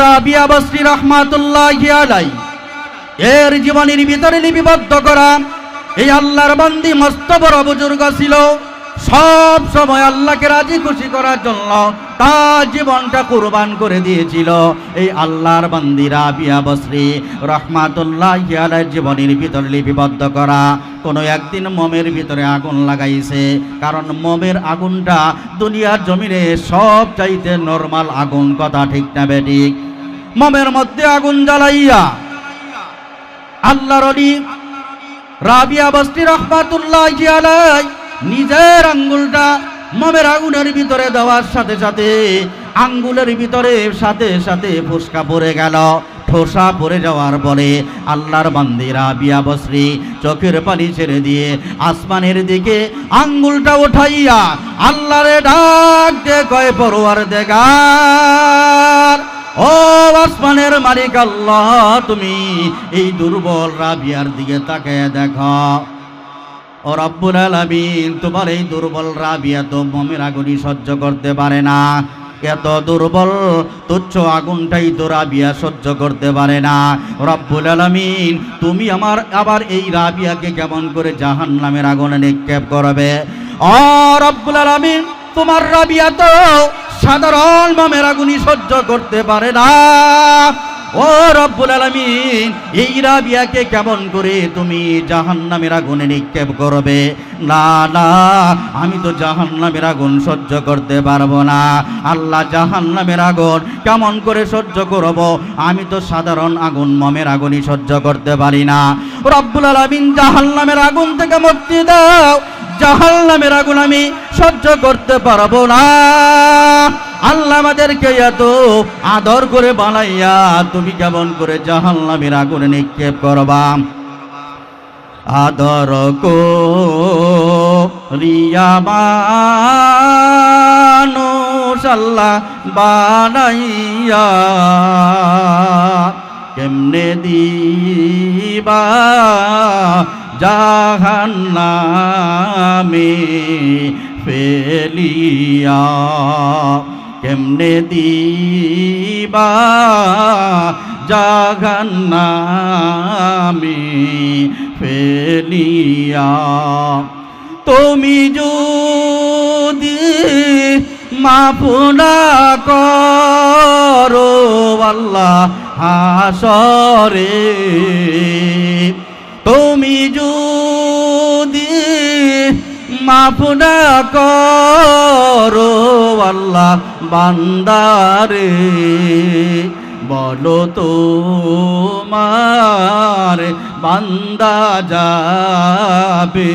রাবিয়া বসরি রাহমাতুল্লাহি আলাইহি এর জীবনের ভিতরে লিপিবদ্ধ করা এই আল্লাহর বান্দি মস্ত বড় বুজুর্গ ছিল। সব সময় আল্লাহকে রাজি খুশি করার জন্য তার জীবনটা কুরবান করে দিয়েছিল। এই আল্লাহর বান্দি রাবিয়া বসরি রাহমাতুল্লাহি আলাইহির জীবনের ভিতরে লিপিবদ্ধ করা কোনো একদিন মোমের ভিতরে আগুন লাগাইছে। কারণ মোমের আগুনটা দুনিয়ার জমিনে সব চাইতে নরমাল আগুন, কথা ঠিক না বেঠিক? মোমের মধ্যে আগুন জ্বালাইয়া আল্লাহর ওলি রাবিয়া বসরি রাহমাতুল্লাহি আলাইহি নিজের আঙ্গুলটা মোমের আগুনের ভিতরে দেওয়ার সাথে সাথে আঙ্গুলের ভিতরে সাথে সাথে ফুসকা পড়ে গেল। ঠোসা পড়ে যাওয়ার পরে আল্লাহর বান্দি রাবিয়া বসরি চোখের পানি ছেড়ে দিয়ে আসমানের দিকে আঙ্গুলটা উঠাইয়া আল্লাহরে ডাক দিয়ে কয়, পরওয়ারদিগার, ও আসমানের মালিক আল্লাহ, তুমি এই দুর্বল রাবিয়ার দিকে তাকিয়ে দেখো। ও রব্বুল আলামিন, তোমার এই দুর্বল রাবিয়া তো মোমের আগুনই সহ্য করতে পারে না। এত দুর্বল তুচ্ছ আগুনটাই তো রাবিয়া সহ্য করতে পারে না। রব্বুল আলামিন, তুমি আবার এই রাবিয়াকে কেমন করে জাহান্নামের আগুনে নিক্ষেপ করবে? ও রব্বুল আলামিন, তোমার রাবিয়া তো সাধারণ মোমের আগুনই সহ্য করতে পারে না। ও রব্বুল আলামিন, এই রাবিয়াকে কেমন করে তুমি জাহান্নামের আগুনে নিক্ষেপ করবে? না না, আমি তো জাহান্নামের আগুন সহ্য করতে পারবো না। আল্লাহ, জাহান্নামের আগুন কেমন করে সহ্য করব? আমি তো সাধারণ আগুন মোমের আগুনই সহ্য করতে পারি না। রব্বুল আলামিন, জাহান্নামের আগুন থেকে মুক্তি দাও, জাহান্নামের আগুন আমি সহ্য করতে পারবো না। আল্লাহ, আমাদেরকে এত আদর করে বানাইয়া তুমি কেমন করে জাহান্নামের আগুনে নিক্ষেপ করবা? আদর করিয়া মানুষ আল্লাহ বানাইয়া কেমনে দিবা জাহান্নামে ফেলিয়া, কেমনে দিবা জাহান্নামে ফেলিয়া। তুমি যদি মাফ না করো আল্লাহ হাসরে, তুমি যদি মাফ না করো আল্লাহ বান্দারে, বলো তোমার বান্দা যাবে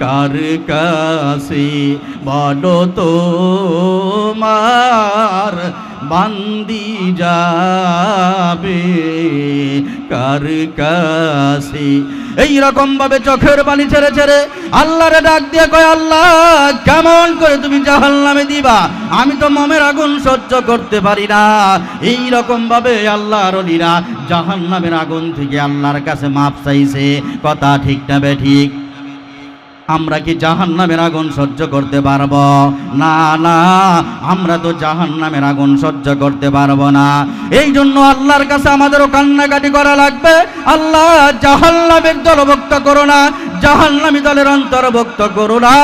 কার কাছে? বলো তোমার বান্দি যাবে কার কাছে? এইরকম ভাবে চোখের পানি ছেড়ে ছেড়ে আল্লাহরে ডাক দিয়ে কয়, আল্লাহ, কেমন করে তুমি জাহান্নামে দিবা? আমি তো মোমের আগুন সহ্য করতে পারি না। এইরকম ভাবে আল্লাহর ওলিরা জাহান্নামের আগুন থেকে আল্লাহর কাছে মাপ চাইছে, কথা ঠিক না বেঠিক? আমরা কি জাহান্নামের আগুন সহ্য করতে পারবো? না না, আমরা তো জাহান্নামের আগুন সহ্য করতে পারবো না। এই জন্য আল্লাহর কাছে আমাদেরও কান্নাকাটি করা লাগবে, আল্লাহ জাহান্নামের দলভুক্ত করো না, জাহান্নামী দলের অন্তর্ভুক্ত করো না।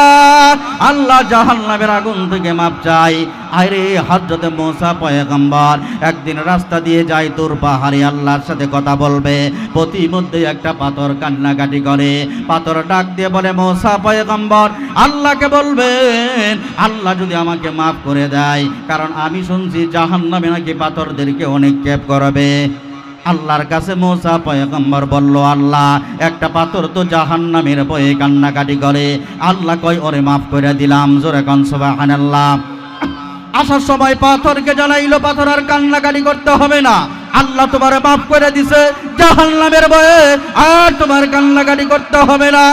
আল্লাহ, জাহান্নামের আগুন থেকে মাপ চাই। আরে হযরত মুসা পয়গম্বর একদিন রাস্তা দিয়ে যায় তুর পাহাড়ে, আল্লাহর সাথে কথা বলবে। প্রতিমধ্যে একটা পাথর কান্নাকাটি করে, পাথর ডাক দিয়ে বলে, মুসা পয়গম্বর, আল্লাহকে বলবেন আল্লাহ যদি আমাকে মাফ করে দেয়, কারণ আমি শুনছি জাহান্নামে নাকি পাথরদেরকে অনেক নিক্ষেপ করবে। আল্লাহর কাছে মুসা পয়গম্বর বলল, আল্লাহ, একটা পাথর তো জাহান্নামের ভয়ে কান্নাকাটি করে। আল্লাহ কয়, ওরে মাফ করে দিলাম। জোরে কোন সুবহানাল্লাহ। আসার সময় পাথরকে জানাইলো, পাথর আর কান্নাকাটি করতে হবে না, আল্লাহ তোমার মাফ করে দিছে, জাহান্নামের ভয়ে আর তোমার কান্নাকাটি করতে হবে না।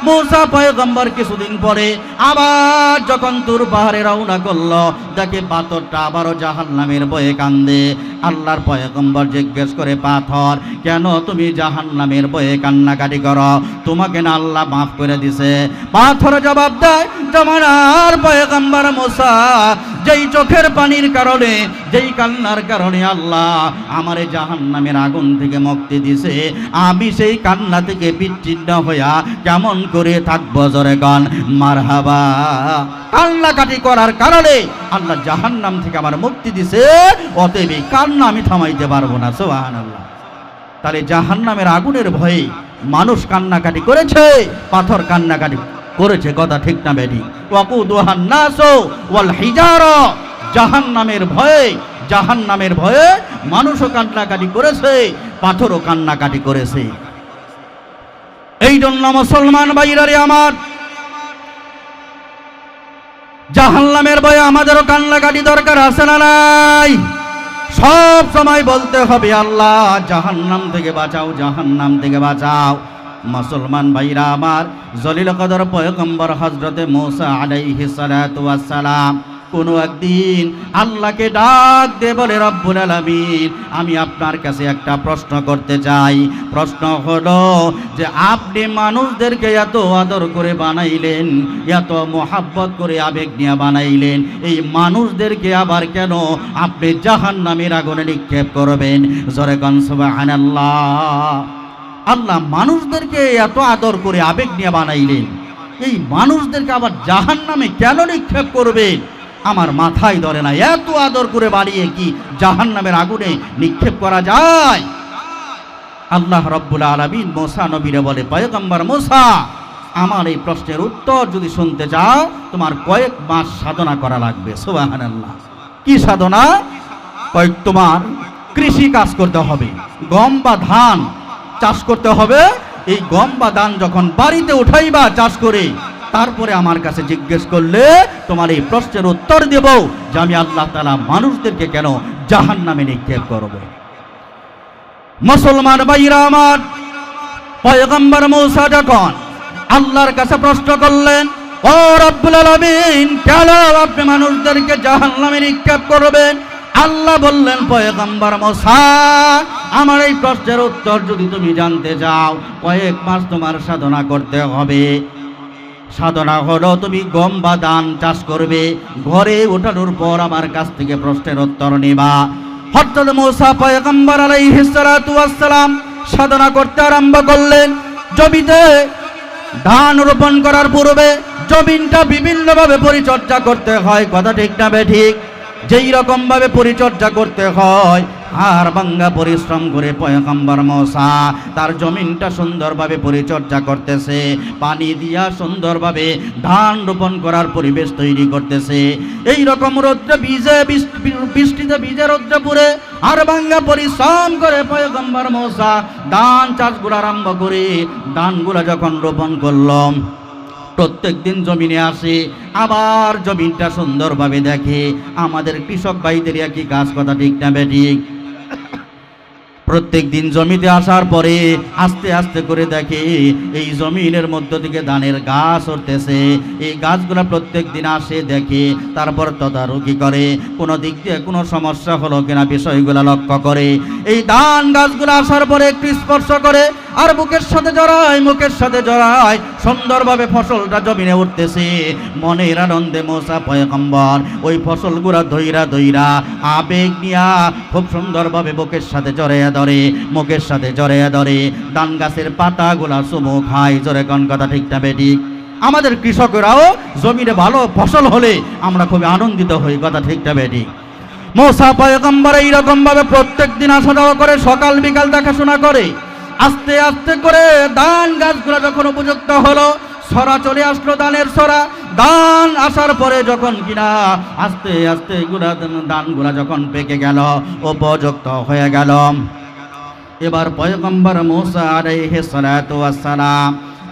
মুসা পয়গম্বর কিছুদিন পরে আবার যখন তুর পাহাড়ে রওনা করলো, দেখে পাথরটা আবারও জাহান্নামের ভয়ে কান্দে। আল্লাহর পয়গম্বর জিজ্ঞেস করে, পাথর, কেন তুমি জাহান্নামের ভয়ে কান্নাকাটি করো? তোমাকে না আল্লাহ মাফ করে দিছে? পাথর জবাব দেয়, জমানার পয়গম্বর মুসা, যেই চোখের পানির কারণে, যেই কান্নার কারণে আল্লাহ আমারে জাহান্নামের আগুন থেকে মুক্তি দিছে, আমি সেই কান্না থেকে বিচ্ছিন্ন হইয়া কেমন করে থাকবো? জোরে গান মারহাবা। কান্নাকাটি করার কারণে আল্লাহ জাহান্নাম থেকে আমার মুক্তি দিছে, অতএব এই কান্না আমি থামাইতে পারবো না। সুবহানাল্লাহ। তাহলে জাহান্নামের আগুনের ভয়ে মানুষ কান্নাকাটি করেছে, পাথর কান্নাকাটি করেছে, কথা ঠিক না বেটি? ওয়াকুদুহান নাসু ওয়াল হিজারা, জাহান্নামের ভয়ে, জাহান্নামের ভয়ে মানুষও কান্নাকাটি করেছে, পাথরও কান্নাকাটি করেছে। এই জন্য মুসলমান ভাইরারে আমার, জাহান্নামের ভয়ে আমাদেরও কান্নাকাটি দরকার আছে না নাই? সব সময় বলতে হবে আল্লাহ জাহান্নাম থেকে বাঁচাও, জাহান্নাম থেকে বাঁচাও। মুসলমান ভাইরা আমার, জলিল কদর পয়গম্বর হযরতে মূসা আলাইহিস সালাতু ওয়াস সালাম কোনো একদিন আল্লাহকে ডাক দিয়ে বলে, রব্বুল আলামিন, আমি আপনার কাছে একটা প্রশ্ন করতে চাই। প্রশ্ন হলো যে আপনি মানুষদেরকে এত আদর করে বানাইলেন, এত মোহাব্বত করে আবেগ নিয়ে বানাইলেন, এই মানুষদেরকে আবার কেন আপনি জাহান্নামের আগুনে নিক্ষেপ করবেন? জোরে কোন সুবহানাল্লাহ। আল্লাহ মানুষদেরকে এত আদর করে আবেগ নিয়ে বানাইলেন, এই মানুষদেরকে আবার জাহান্নামে কেন নিক্ষেপ করবেন? আমার মাথায় ধরে না, এত আদর করে বাড়িয়ে কি জাহান্নামের আগুনে নিক্ষেপ করা যায়? আল্লাহ রাব্বুল আলামিন মূসা নবীরে বলে, পয়গম্বর মূসা, আমার এই প্রশ্নের উত্তর যদি শুনতে চাও তোমার কয়েক মাস সাধনা করা লাগবে। সুবহানাল্লাহ। কি সাধনা? তোমার কৃষি কাজ করতে হবে, গম বা ধান চাষ করতে হবে। এই গম বা ধান যখন বাড়িতে উঠাইবা চাষ করে, তারপরে আমার কাছে জিজ্ঞেস করলে তোমার এই প্রশ্নের উত্তর দেব যে আমি আল্লাহ তাআলা মানুষদেরকে কেন জাহান্নামে নিক্ষেপ করব। মুসলমান ভাইরা আমার, পয়গম্বর মূসা যখন আল্লাহর কাছে প্রশ্ন করলেন, ও রব্বুল আলামিন, কেন আপনি মানুষদেরকে জাহান্নামে নিক্ষেপ করবেন? আল্লাহ বললেন, পয়গম্বর মূসা, আমার এই প্রশ্নের উত্তর যদি তুমি জানতে চাও, কয়েক মাস তোমার সাধনা করতে হবে। সাধনা হলো তুমি গম বা ধান চাষ করবে, ঘরে ওঠানোর পর আমার কাছ থেকে প্রশ্নের উত্তর নেবা। হযরত মূসা পয়গম্বর আলাইহিস সালাতু ওয়াস সালাম সাধনা করতে আরম্ভ করলেন। জমিতে ধান রোপণ করার পূর্বে জমিনটা বিভিন্নভাবে পরিচর্যা করতে হয়, কথা ঠিক না বেঠিক? যেই রকম ভাবে পরিচর্যা করতে হয়, হাড় ভাঙ্গা পরিশ্রম করে পয়গম্বর মূসা তার জমিনটা সুন্দরভাবে পরিচর্যা করতেছে, পানি দিয়া সুন্দরভাবে ধান রোপণ করার পরিবেশ তৈরি করতেছে। এই রকম রৌদ্রে ভিজে, বৃষ্টিতে ভিজে রৌদ্রে পুড়ে হাড় ভাঙ্গা পরিশ্রম করে পয়গম্বর মূসা ধান চাষগুলো আরম্ভ করে ধানগুলো যখন রোপণ করলাম, প্রত্যেক দিন জমিনে আসে, আবার জমিনটা সুন্দরভাবে দেখে। আমাদের কৃষক ভাইদের একই কাজ, কথা ঠিক না বেঠিক? প্রত্যেক দিন জমিতে আসার পরে আস্তে আস্তে করে দেখে এই জমিনের মধ্য থেকে ধানের গাছ উঠতেছে। এই গাছগুলো প্রত্যেক দিন আসে, দেখে, তারপর তদারকি করে, কোনো দিক দিয়ে কোনো সমস্যা হলো কিনা বিষয়গুলো লক্ষ্য করে। এই ধান গাছগুলো আসার পরে একটু স্পর্শ করে আর বুকের সাথে জড়ায়, মুখের সাথে জড়ায়, সুন্দরভাবে ফসলটা জমিনে উঠতেছে। মনের আনন্দে মূসা পয়গম্বর ওই ফসলগুলা ধইরা ধইরা আবেগ নিয়া খুব সুন্দরভাবে বুকের সাথে জড়াইয়া ধরে, মুখের সাথে জড়াইয়া ধরে। ধান গাছের পাতাগুলা চুমু খায়। জোরে কোন, কথা ঠিক না বেঠিক? আমাদের কৃষকরাও জমিনে ভালো ফসল হলে আমরা খুবই আনন্দিত হই, কথা ঠিক না বেঠিক? মূসা পয়গম্বর এইরকম ভাবে প্রত্যেক দিন আসা যাওয়া করে, সকাল বিকাল দেখাশোনা করে। আস্তে আস্তে করে ধান গাছগুলো যখন উপযুক্ত হলো, সরা চলে আসলো, ধানের সরা। ধান আসার পরে যখন কিনা আস্তে আস্তে ধানগুলা যখন পেকে গেল, উপযুক্ত হয়ে গেল, এবার পয়গম্বর মূসা আলাইহিস সালাতু ওয়াস সালাম,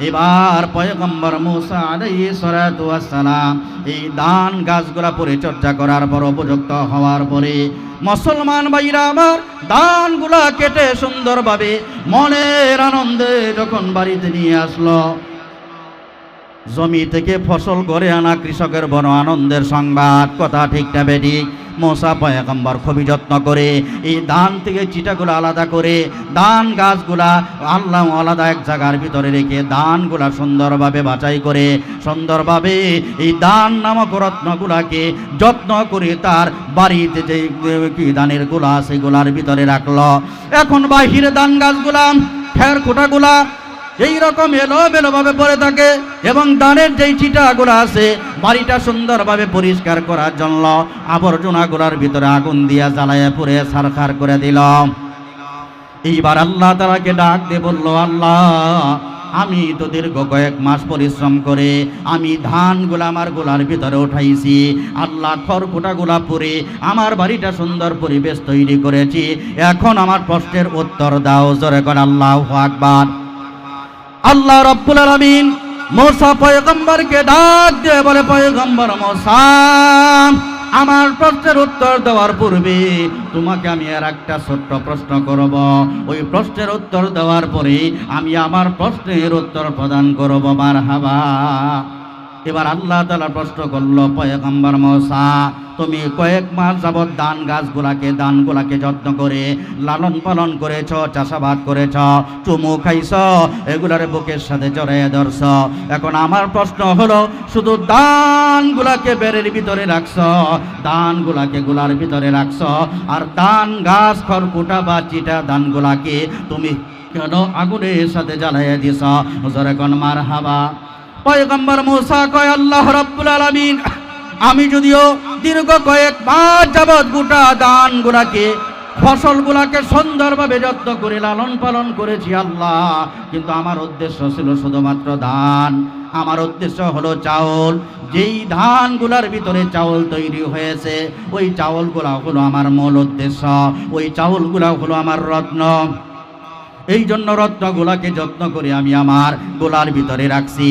এবার পয়গম্বর মূসা আলাইহিস সালাতু ওয়াস সালাম এই ধান গাছগুলা পরিচর্যা করার পর উপযুক্ত হওয়ার পরে মুসলমান ভাইরা আমার ধানগুলা কেটে সুন্দরভাবে মনের আনন্দে যখন বাড়িতে নিয়ে আসলো, জমি থেকে ফসল করে আনা কৃষকের বড় আনন্দের সংবাদ। কথা ঠিক না বেঠিক? মুসা পয়গম্বর খুবই যত্ন করে এই ধান থেকে চিটাগুলো আলাদা করে ধান গাছগুলা আল্লাহ আলাদা এক জায়গার ভিতরে রেখে ধানগুলা সুন্দরভাবে বাছাই করে সুন্দরভাবে এই ধান নামক রত্নগুলাকে যত্ন করে তার বাড়িতে যে কি ধানের গুলা সেগুলার ভিতরে রাখলো। এখন বাহিরে ধান গাছগুলা খের খোটাগুলা এইরকম এলোমেলোভাবে পড়ে থাকে এবং ধানের যেই চিটাগুলো আছে বাড়িটা সুন্দরভাবে পরিষ্কার করার জন্য আবর্জনাগুলোর ভিতরে আগুন দিয়া জ্বালায় পুড়ে ছারখার করে দিল। এইবার আল্লাহ তাআলাকে ডাক দিয়ে বলল, আল্লাহ আমি তো দীর্ঘ কয়েক মাস পরিশ্রম করে আমি ধানগুলা আমার গোলার ভিতরে উঠাইছি, আল্লাহ খড়কুটাগুলা পুড়ে আমার বাড়িটা সুন্দর পরিবেশ তৈরি করেছি, এখন আমার প্রশ্নের উত্তর দাও। জোরে করে আল্লাহু আকবার। আল্লাহ রাব্বুল আলামিন মুসা পয়গম্বরকে ডাক দিয়ে বলে, পয়গম্বর মুসা, আমার প্রশ্নের উত্তর দেওয়ার পূর্বে তোমাকে আমি আর একটা ছোট্ট প্রশ্ন করব, ওই প্রশ্নের উত্তর দেওয়ার পরে আমি আমার প্রশ্নের উত্তর প্রদান করব। মারহাবা। এবার আল্লাহ তাআলা প্রশ্ন করলো, পয়গম্বর মুসা, তুমি কয়েক মাস যাবৎ ধানগুলাকে যত্ন করে লালন পালন করেছ, চাষাবাদ করেছ, চুমু খাইছ, এগুলার বুকের সাথে জড়াইয়া ধরছ। এখন আমার প্রশ্ন হলো, শুধু ধানগুলাকে বেড়ের ভিতরে রাখছ, ধানগুলাকে গোলার ভিতরে রাখছ, আর ধান গাছ খড়কুটা বা চিটা ধানগুলাকে তুমি কেন আগুনের সাথে জ্বালাইয়া দিছ? জোরে কোন মারহাবা। পয়গম্বর মুসা কয়, আল্লাহ রাব্বুল আলামিন, আমি যদিও দীর্ঘ কয়েক মাস যাবৎ গোটা ধানগুলাকে ফসলগুলাকে সুন্দরভাবে যত্ন করে লালন পালন করেছি আল্লাহ, কিন্তু আমার উদ্দেশ্য ছিল শুধুমাত্র ধান। আমার উদ্দেশ্য হলো চাউল। যেই ধানগুলার ভিতরে চাউল তৈরি হয়েছে ওই চাউলগুলা হলো আমার মূল উদ্দেশ্য, ওই চাউলগুলা হলো আমার রত্ন। এই জন্য রত্নগুলাকে যত্ন করে আমি আমার গোলার ভিতরে রাখছি।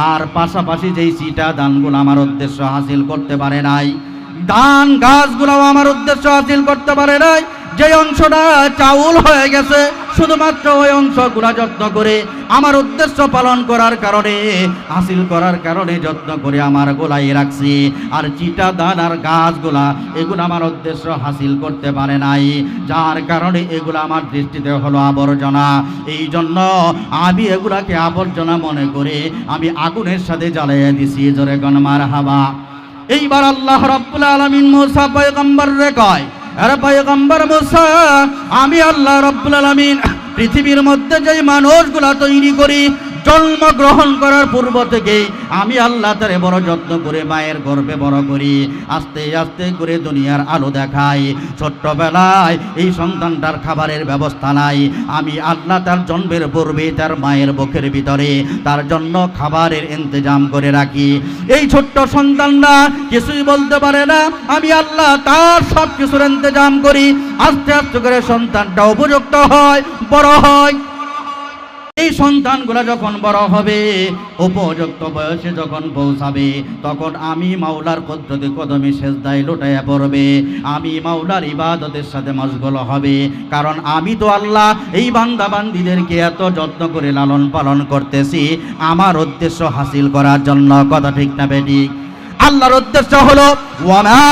আর পাশাপাশি যেই চিটা ধানগুলো আমার উদ্দেশ্য হাসিল করতে পারে নাই, ধান গাছগুলাও আমার উদ্দেশ্য হাসিল করতে পারে নাই, যে অংশটা চাউল হয়ে গেছে শুধুমাত্র ওই অংশগুলা যত্ন করে আমার উদ্দেশ্য পালন করার কারণে হাসিল করার কারণে যত্ন করে আমার গোলাই রাখছি। আর চিটা ধান আর গাছগুলা এগুলো আমার উদ্দেশ্য হাসিল করতে পারে নাই, যার কারণে এগুলো আমার দৃষ্টিতে হলো আবর্জনা। এই জন্য আমি এগুলাকে আবর্জনা মনে করে আমি আগুনের সাথে জ্বালাইয়া দিছি। জোরে কোন মারহাবা। এইবার আল্লাহ রাব্বুল আলামিন মুসা পয়গম্বররে কয়, আরে পয়গম্বর মুসা, আমি আল্লাহ রাব্বুল আলামিন পৃথিবীর মধ্যে যেই মানুষগুলা তৈরি করি জন্মগ্রহণ করার পূর্ব থেকে আমি আল্লাহ তারে বড় যত্ন করে মায়ের গর্ভে বড় করি, আস্তে আস্তে করে দুনিয়ার আলো দেখাই। ছোট্টবেলায় এই সন্তানটার খাবারের ব্যবস্থা নাই, আমি আল্লাহ তার জন্মের পূর্বে তার মায়ের বুকের ভিতরে তার জন্য খাবারের ইন্তজাম করে রাখি। এই ছোট্ট সন্তানটা কিছুই বলতে পারে না, আমি আল্লাহ তার সব কিছুর ইন্তজাম করি। আস্তে আস্তে করে সন্তানটা উপযুক্ত হয়, বড় হয়। এই সন্তানগুলা যখন বড় হবে, উপযুক্ত বয়সে যখন পৌঁছাবে, তখন আমি মাওলার কুদরতি কদমে সেজদায় লুটাইয়া পড়বে, আমি মাওলার ইবাদতের সাথে মশগুল হবে। কারণ আমি তো আল্লাহ এই বান্দা বান্দীদেরকে এত যত্ন করে লালন পালন করতেছি আমার উদ্দেশ্য হাসিল করার জন্য। কথা ঠিক না বেঠিক? আল্লাহর উদ্দেশ্য হলো, ওয়ামা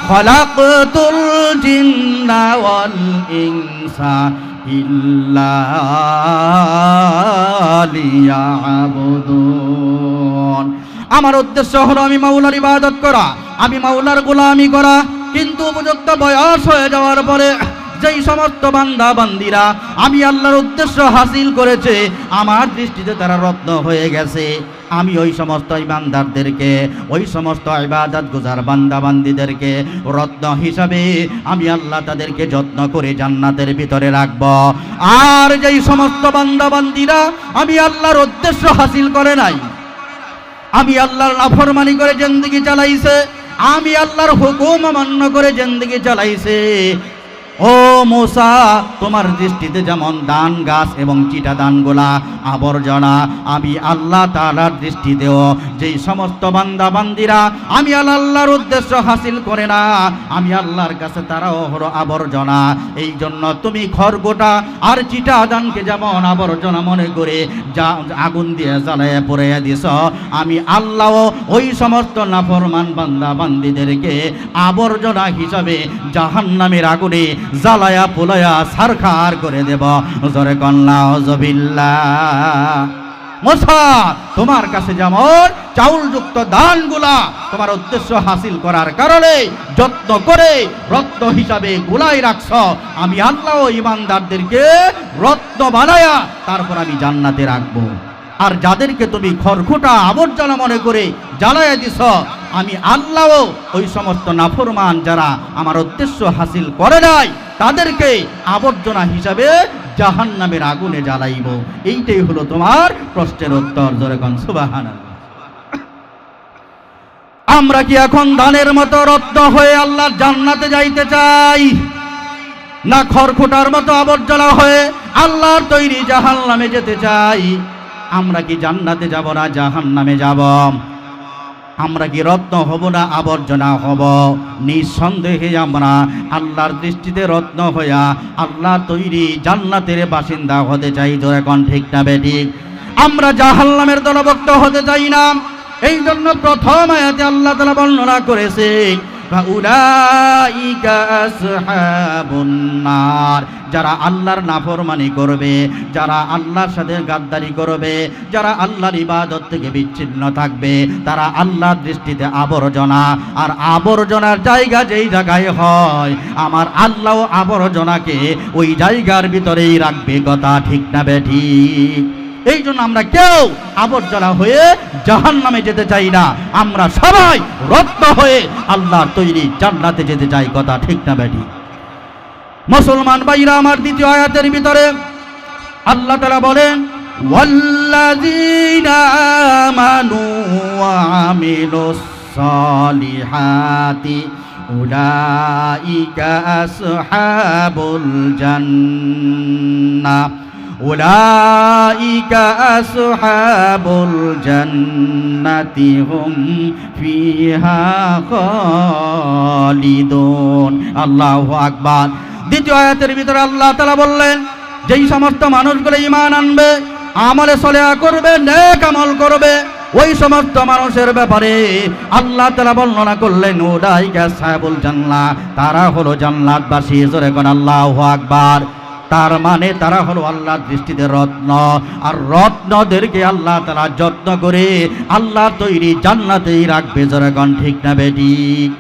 খালাকতুল জিন্না ওয়াল ইনসা ইল্লা লিয়াবুদুন। আমার উদ্দেশ্য হলো আমি মাওলার ইবাদত করা, আমি মাওলার গোলামি করা। কিন্তু উপযুক্ত বয়স হয়ে যাওয়ার পরে যেই সমস্ত বান্দা বান্দিরা আমি আল্লাহর উদ্দেশ্য হাসিল করেছে, আমার দৃষ্টিতে তারা রত্ন হয়ে গেছে, আমি ওই সমস্ত ইমানদারদেরকে, ওই সমস্ত ইবাদত গুজার বান্দা বান্দিদেরকে রত্ন হিসাবে আমি আল্লাহ তাদেরকে যত্ন করে জান্নাতের ভিতরে রাখব। আর যেই সমস্ত বান্দা বান্দিরা আমি আল্লাহর উদ্দেশ্য হাসিল করে নাই, আমি আল্লাহর নাফরমানি করে জিন্দেগি চালাইছে, আমি আল্লাহর হুকুম অমান্য করে জিন্দেগি চালাইছে, ও মুসা, তোমার দৃষ্টিতে যেমন দান গাছ এবং চিটা দানগুলা আবর্জনা, আমি আল্লাহ তাআলার দৃষ্টিতেও যেই সমস্ত বান্দা বান্দিরা আমি আল্লাহর উদ্দেশ্য হাসিল করে না, আমি আল্লাহর কাছে তারাও হলো আবর্জনা। এই জন্য তুমি খড়গোটা আর চিটা দানকে যেমন আবর্জনা মনে করে যা আগুন দিয়ে জ্বালায় পুড়িয়ে দিছ, আমি আল্লাহ ওই সমস্ত নাফরমান বান্দা বান্দিদেরকে আবর্জনা হিসাবে জাহান্নামের আগুনে জ্বালায়া পোলায়া ছারখার করে দেব। জোরে কন্যা নাউযুবিল্লাহ। মুসা, তোমার কাছে যেমন চাউলযুক্ত দানগুলা তোমার উদ্দেশ্য হাসিল করার কারণে যত্ন করে রত্ন হিসাবে গুলাই রাখছ, আমি আল্লাহ ইমানদারদেরকে রত্ন বানায়া তারপর আমি জান্নাতে রাখবো। আর যাদেরকে তুমি খড়খুঁটা আবর্জনা মনে করে জ্বালাইয়া দিছ, আমি আল্লাহ ওই সমস্ত নাফরমান যারা আমার উদ্দেশ্য হাসিল করে নাই তাদেরকে আবর্জনা হিসাবে জাহান্নামের আগুনে জ্বালাইব। এইটাই হলো তোমার প্রশ্নের উত্তর। জোরে কোন সুবহানাল্লাহ। আমরা কি এখন দানের মতো রত্ন হয়ে আল্লাহর জান্নাতে যাইতে চাই, না খড়খুঁটার মতো আবর্জনা হয়ে আল্লাহর তৈরি জাহান্নামে যেতে চাই? আমরা কি জান্নাতে যাব না জাহান্নামে যাব? আমরা কি রত্ন হব না আবর্জনা হব? নিঃসন্দেহে আমরা আল্লাহর দৃষ্টিতে রত্ন হইয়া আল্লাহর তৈরি জান্নাতের বাসিন্দা হতে চাই। জোরে কোন ঠিক না বেঠিক? আমরা জাহান্নামের দলভুক্ত হতে চাই না। এই জন্য প্রথম আয়াতে আল্লাহ তাআলা বর্ণনা করেছে ফাউলাইকা আসহাবুন নার, যারা আল্লাহর নাফরমানি করবে, যারা আল্লাহর সাথে গাদ্দারি করবে, যারা আল্লাহর ইবাদত থেকে বিচ্ছিন্ন থাকবে, তারা আল্লাহর দৃষ্টিতে আবর্জনা। আর আবর্জনার জায়গা যেই জায়গায় হয়, আমার আল্লাহ আবর্জনাকে ওই জায়গার ভিতরেই রাখবে। কথা ঠিক না বেঠিক? এই জন্য আমরা কেউ আবর্জনা হয়ে জাহান্নামে যেতে চাই না, আমরা সবাই রত্ন হয়ে আল্লাহর তৈরি জান্নাতে যেতে চাই। কথা ঠিক না বেঠিক? মুসলমান ভাইরা আমার, দ্বিতীয় আয়াতের ভিতরে আল্লাহ তাআলা বলেন ওয়াল্লাযীনা আমানু ওয়া আমিলুস সালিহাতি উলাইকা আসহাবুল জান্নাহ উলাইকা আসহাবুল জান্নাতি হুম ফিহা খালিদুন। আল্লাহু আকবার। দ্বিতীয় আয়াতের ভিতরে আল্লাহ তাআলা বললেন, যেই সমস্ত মানুষগুলো ঈমান আনবে, আমলে সলেহা করবে, নেক আমল করবে, ওই সমস্ত মানুষের ব্যাপারে আল্লাহ তাআলা বর্ণনা করলেন উলাইকা আসহাবুল জান্নাহ, তারা হলো জান্নাতবাসী। জোরে কোন আল্লাহু আকবার। তার মানে তারা হলো আল্লাহর দৃষ্টিতে রত্ন, আর রত্নদেরকে আল্লাহ তাআলা যত্ন করে আল্লাহর তৈরি জান্নাতেই রাখবে। জোরে কোন ঠিক না বেঠিক?